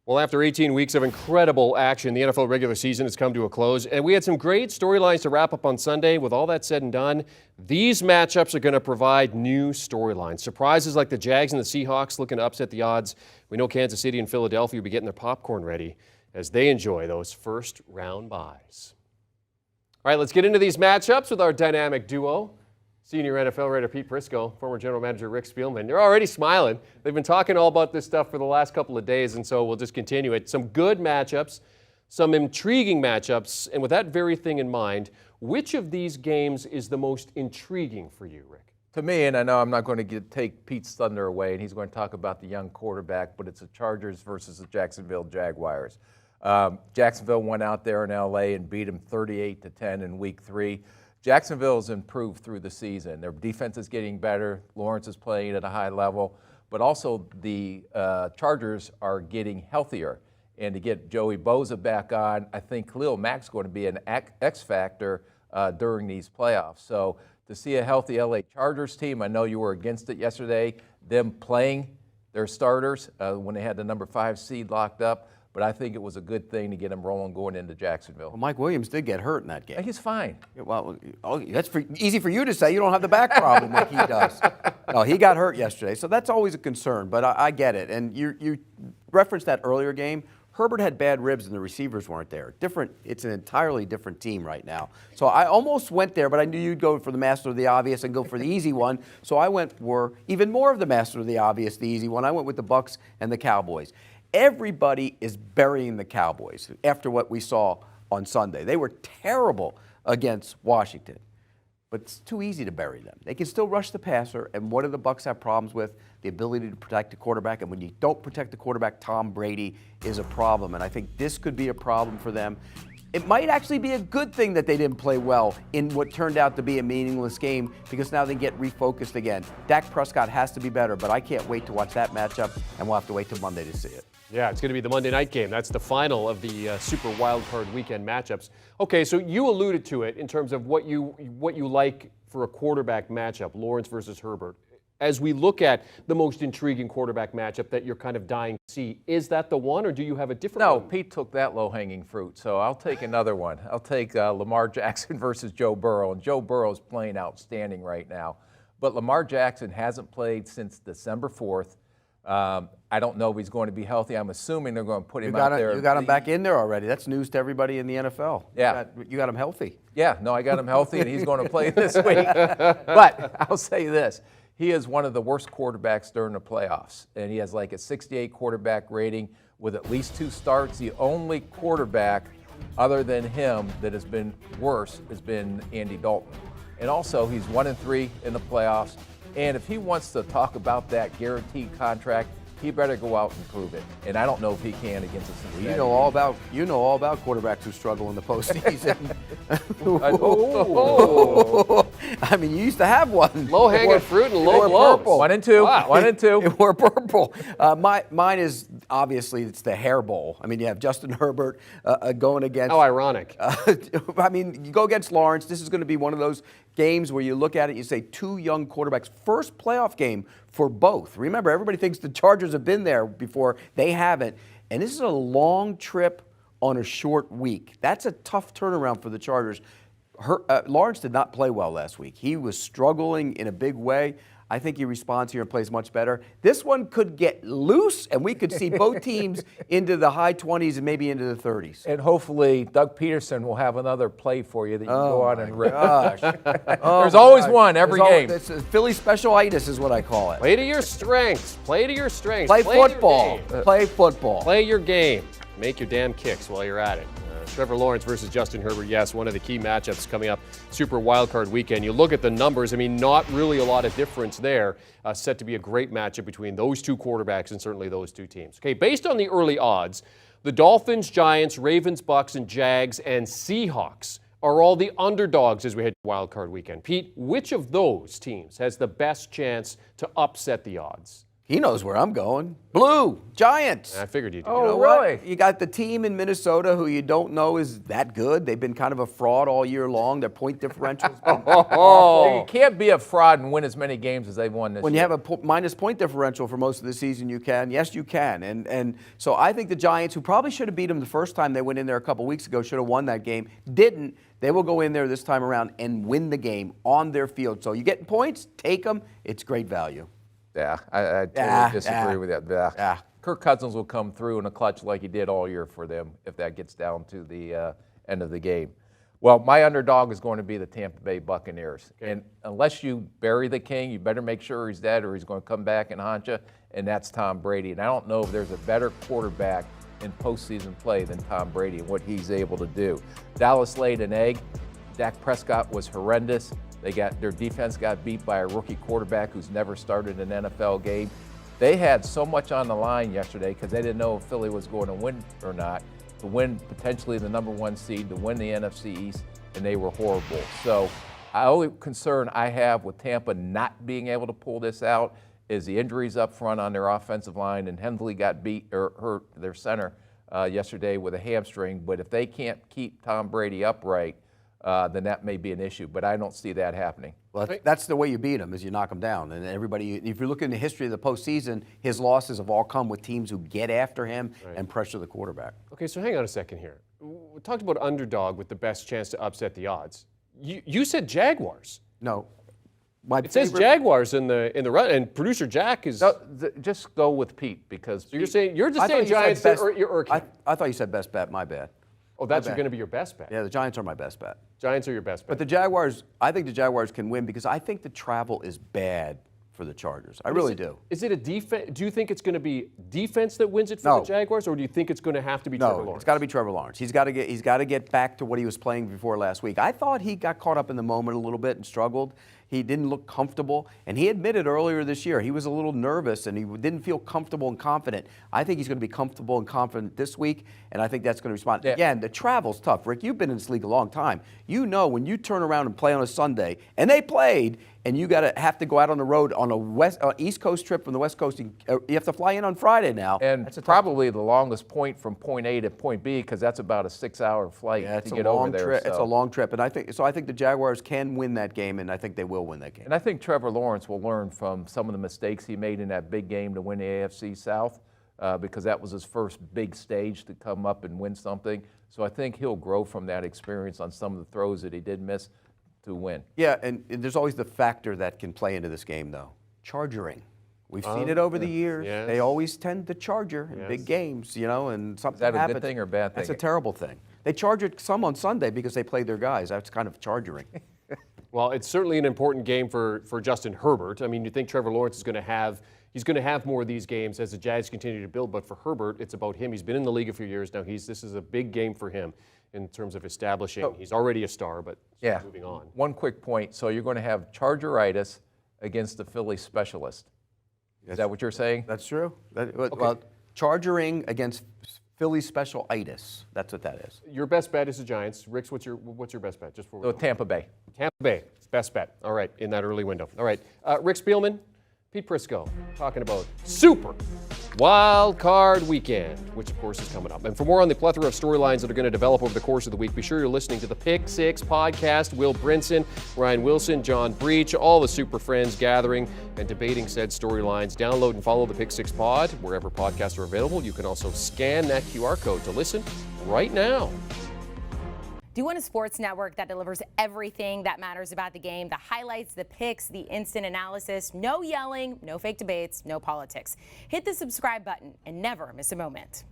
Well, after 18 weeks of incredible action, the NFL regular season has come to a close, and we had some great storylines to wrap up on Sunday. With all that said and done, these matchups are going to provide new storylines. Surprises like the Jags and the Seahawks looking to upset the odds. We know Kansas City and Philadelphia will be getting their popcorn ready as they enjoy those first-round byes. All right, let's get into these matchups with our dynamic duo. Senior NFL writer Pete Prisco, former general manager Rick Spielman. You're already smiling. They've been talking all about this stuff for the last couple of days, and so we'll just continue it. Some good matchups, some intriguing matchups, and with that very thing in mind, which of these games is the most intriguing for you, Rick? To me, and I know I'm not going to take Pete's thunder away, and he's going to talk about the young quarterback, but it's the Chargers versus the Jacksonville Jaguars. Jacksonville went out there in L.A. and beat them 38-10 in Week 3. Jacksonville's improved through the season. Their defense is getting better. Lawrence is playing at a high level. But also the Chargers are getting healthier. And to get Joey Bosa back on, I think Khalil Mack's going to be an X factor during these playoffs. So to see a healthy LA Chargers team, I know you were against it yesterday, them playing their starters when they had the number 5 seed locked up. But I think it was a good thing to get him rolling going into Jacksonville. Well, Mike Williams did get hurt in that game. He's fine. Yeah, well, that's easy for you to say. You don't have the back problem like he does. No, he got hurt yesterday, so that's always a concern, but I get it. And you referenced that earlier game. Herbert had bad ribs and the receivers weren't there. It's an entirely different team right now. So I almost went there, but I knew you'd go for the master of the obvious and go for the easy one. So I went for even more of the master of the obvious, the easy one. I went with the Bucs and the Cowboys. Everybody is burying the Cowboys after what we saw on Sunday. They were terrible against Washington, but it's too easy to bury them. They can still rush the passer, and what do the Bucs have problems with? The ability to protect the quarterback, and when you don't protect the quarterback, Tom Brady is a problem, and I think this could be a problem for them. It might actually be a good thing that they didn't play well in what turned out to be a meaningless game because now they get refocused again. Dak Prescott has to be better, but I can't wait to watch that matchup, and we'll have to wait till Monday to see it. Yeah, it's going to be the Monday night game. That's the final of the Super Wildcard Weekend matchups. Okay, so you alluded to it in terms of what you like for a quarterback matchup, Lawrence versus Herbert. As we look at the most intriguing quarterback matchup that you're kind of dying to see, is that the one, or do you have a different one? No, Pete took that low-hanging fruit, so I'll take another one. I'll take Lamar Jackson versus Joe Burrow, and Joe Burrow's playing outstanding right now. But Lamar Jackson hasn't played since December 4th. I don't know if he's going to be healthy. I'm assuming they're going to put him out there. You got him back in there already. That's news to everybody in the NFL. Yeah. You got him healthy. Yeah, no, I got him healthy, and he's going to play this week. But I'll say this. He is one of the worst quarterbacks during the playoffs, and he has like a 68 quarterback rating with at least 2 starts. The only quarterback other than him that has been worse has been Andy Dalton. And also, he's 1-3 in the playoffs. And if he wants to talk about that guaranteed contract, he better go out and prove it. And I don't know if he can against the Cincinnati. You know all about quarterbacks who struggle in the postseason. I mean, you used to have one. Low hanging fruit and low blows. 1 and 2. Wow. 1 and 2. It were purple. Mine is obviously it's the hair bowl. I mean, you have Justin Herbert going against. How ironic. I mean, you go against Lawrence. This is going to be one of those games where you look at it, you say 2 young quarterbacks, first playoff game for both. Remember, everybody thinks the Chargers have been there before. They haven't. And this is a long trip on a short week. That's a tough turnaround for the Chargers. Lawrence did not play well last week. He was struggling in a big way. I think he responds here and plays much better. This one could get loose, and we could see both teams into the high 20s and maybe into the 30s. And hopefully Doug Peterson will have another play for you that you can go on and rip. There's always one every game. It's Philly specialitis is what I call it. Play to your strengths. Play to your strengths. Play football. Play football. Play your game. Make your damn kicks while you're at it. Trevor Lawrence versus Justin Herbert, yes, one of the key matchups coming up Super Wildcard Weekend. You look at the numbers, I mean, not really a lot of difference there. Set to be a great matchup between those 2 quarterbacks and certainly those 2 teams. Okay, based on the early odds, the Dolphins, Giants, Ravens, Bucks, and Jags and Seahawks are all the underdogs as we head to Wildcard Weekend. Pete, which of those teams has the best chance to upset the odds? He knows where I'm going. Blue, Giants. I figured you did. Oh, You know what? really? You got the team in Minnesota who you don't know is that good. They've been kind of a fraud all year long. Their point differential's been You can't be a fraud and win as many games as they've won this When year. you have a minus point differential for most of the season, you can. Yes, you can. And so I think the Giants, who probably should have beat them the first time they went in there a couple weeks ago, should have won that game. Didn't. They will go in there this time around and win the game on their field. So you get points, take them. It's great value. Yeah, I totally disagree with that. Yeah. Kirk Cousins will come through in a clutch like he did all year for them if that gets down to the end of the game. Well, my underdog is going to be the Tampa Bay Buccaneers. Okay. And unless you bury the king, you better make sure he's dead or he's going to come back and haunt you, and that's Tom Brady. And I don't know if there's a better quarterback in postseason play than Tom Brady and what he's able to do. Dallas laid an egg. Dak Prescott was horrendous. Their defense got beat by a rookie quarterback who's never started an NFL game. They had so much on the line yesterday because they didn't know if Philly was going to win or not, to win potentially the #1 seed, to win the NFC East, and they were horrible. So the only concern I have with Tampa not being able to pull this out is the injuries up front on their offensive line, and Hensley got beat or hurt their center yesterday with a hamstring. But if they can't keep Tom Brady upright, then that may be an issue, but I don't see that happening. Well, that's the way you beat him, is you knock him down. And everybody, if you look in the history of the postseason, his losses have all come with teams who get after him and pressure the quarterback. Okay, so hang on a second here. We talked about underdog with the best chance to upset the odds. You said Jaguars. No. It says Jaguars in the run, and producer Jack is. No, just go with Pete because. So you're saying Giants or I thought you said best bet. My bad. Oh, that's going to be your best bet. Yeah, the Giants are my best bet. Giants are your best bet. But the Jaguars, I think the Jaguars can win because I think the travel is bad for the Chargers. I really do. Is it a defense? Do you think it's going to be defense that wins it for the Jaguars, or do you think it's going to have to be Trevor Lawrence? No, it's got to be Trevor Lawrence. He's got to get back to what he was playing before last week. I thought he got caught up in the moment a little bit and struggled. He didn't look comfortable, and he admitted earlier this year he was a little nervous and he didn't feel comfortable and confident. I think he's going to be comfortable and confident this week, and I think that's going to respond. Yeah. Again, the travel's tough. Rick, you've been in this league a long time. You know when you turn around and play on a Sunday, and they played, and you have to go out on the road on a East Coast trip from the West Coast. You have to fly in on Friday now. And that's probably the longest point from point A to point B because that's about a 6-hour flight to get over there. It's a long trip, and I think the Jaguars can win that game, and I think they will win that game. And I think Trevor Lawrence will learn from some of the mistakes he made in that big game to win the AFC South because that was his first big stage to come up and win something. So I think he'll grow from that experience on some of the throws that he did miss to win. Yeah, and there's always the factor that can play into this game, though. Chargering. We've seen it over the years. Yes. They always tend to charger in big games, and something happens. Is that happens. a good thing or a bad thing? That's a terrible thing. They chargered some on Sunday because they played their guys. That's kind of chargering. Well, it's certainly an important game for Justin Herbert. I mean, you think Trevor Lawrence is going to have more of these games as the Jags continue to build, but for Herbert, it's about him. He's been in the league a few years now. This is a big game for him in terms of establishing. He's already a star, but moving on. One quick point. So you're going to have Chargeritis against the Philly specialist. Is that what you're saying? That's true. Well, chargering against Philly special-itis. That's what that is. Your best bet is the Giants. Ricks, what's your best bet? Just for Tampa Bay. Tampa Bay, best bet. All right, in that early window. All right, Rick Spielman, Pete Prisco, talking about Super Wild Card Weekend, which of course is coming up. And for more on the plethora of storylines that are going to develop over the course of the week, be sure you're listening to the Pick Six podcast. Will Brinson, Ryan Wilson, John Breach, all the super friends gathering and debating said storylines. Download and follow the Pick Six pod wherever podcasts are available. You can also scan that QR code to listen right now. Do you want a sports network that delivers everything that matters about the game? The highlights, the picks, the instant analysis, no yelling, no fake debates, no politics. Hit the subscribe button and never miss a moment.